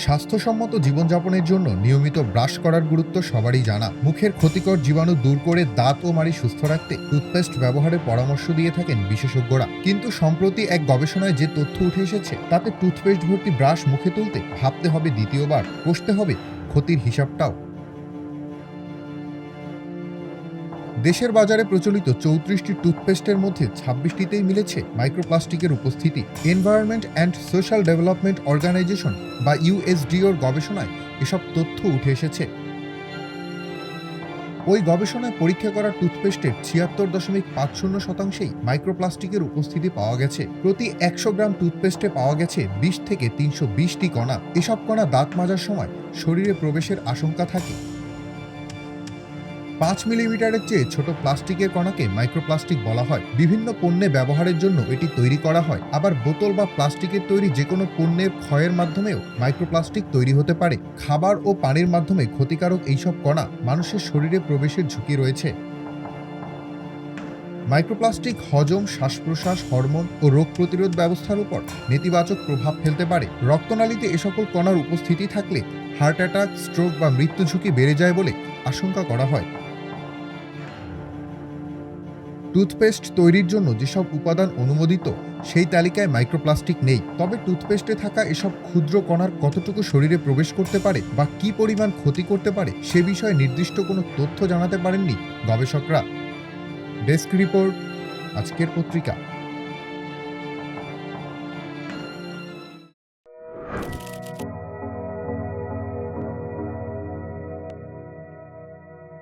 স্বাস্থ্যসম্মত জীবনযাপনের জন্য নিয়মিত ব্রাশ করার গুরুত্ব সবারই জানা। মুখের ক্ষতিকর জীবাণু দূর করে দাঁত ও মাড়ি সুস্থ রাখতে টুথপেস্ট ব্যবহারের পরামর্শ দিয়ে থাকেন বিশেষজ্ঞরা। কিন্তু সম্প্রতি এক গবেষণায় যে তথ্য উঠে এসেছে তাতে টুথপেস্ট ভর্তি ব্রাশ মুখে তুলতে ভাবতে হবে দ্বিতীয়বার, কষতে হবে ক্ষতির হিসাবটাও। দেশের বাজারে প্রচলিত ৩৪টি টুথপেস্টের মধ্যে ২৬টিতেই মিলেছে মাইক্রোপ্লাস্টিকের উপস্থিতি। Environment and social development organization বা ইউএসডিওর গবেষণায় এসব তথ্য উঠে এসেছে। ওই গবেষণায় পরীক্ষা করা টুথপেস্টের ৭৬.৫০%ই মাইক্রোপ্লাস্টিকের উপস্থিতি পাওয়া গেছে। প্রতি ১০০ গ্রাম টুথপেস্টে পাওয়া গেছে ২০ থেকে ৩২০টি কণা। এসব কণা দাঁত মাজার সময় শরীরে প্রবেশের আশঙ্কা থাকে। ৫ মিলিমিটারের চেয়ে ছোট প্লাস্টিকের কণাকে মাইক্রোপ্লাস্টিক বলা হয়। বিভিন্ন পণ্যে ব্যবহারের জন্য এটি তৈরি করা হয়। আবার বোতল বা প্লাস্টিকের তৈরি যে কোনো পণ্যের ক্ষয়ের মাধ্যমেও মাইক্রোপ্লাস্টিক তৈরি হতে পারে। খাবার ও পানির মাধ্যমে ক্ষতিকারক এইসব কণা মানুষের শরীরে প্রবেশের ঝুঁকি রয়েছে। মাইক্রোপ্লাস্টিক হজম, শ্বাস-প্রশ্বাস, হরমোন ও রোগ প্রতিরোধ ব্যবস্থার উপর নেতিবাচক প্রভাব ফেলতে পারে। রক্তনালীতে এ সকল কণার উপস্থিতি থাকলে হার্ট অ্যাটাক, স্ট্রোক বা মৃত্যু ঝুঁকি বেড়ে যায় বলে আশঙ্কা করা হয়। টুথপেস্ট তৈরির জন্য যেসব উপাদান অনুমোদিত সেই তালিকায় মাইক্রোপ্লাস্টিক নেই। তবে টুথপেস্টে থাকা এসব ক্ষুদ্র কণার কতটুকু শরীরে প্রবেশ করতে পারে বা কী পরিমাণ ক্ষতি করতে পারে সে বিষয়ে নির্দিষ্ট কোনো তথ্য জানাতে পারেননি গবেষকরা। ডেস্ক রিপোর্ট, আজকের পত্রিকা।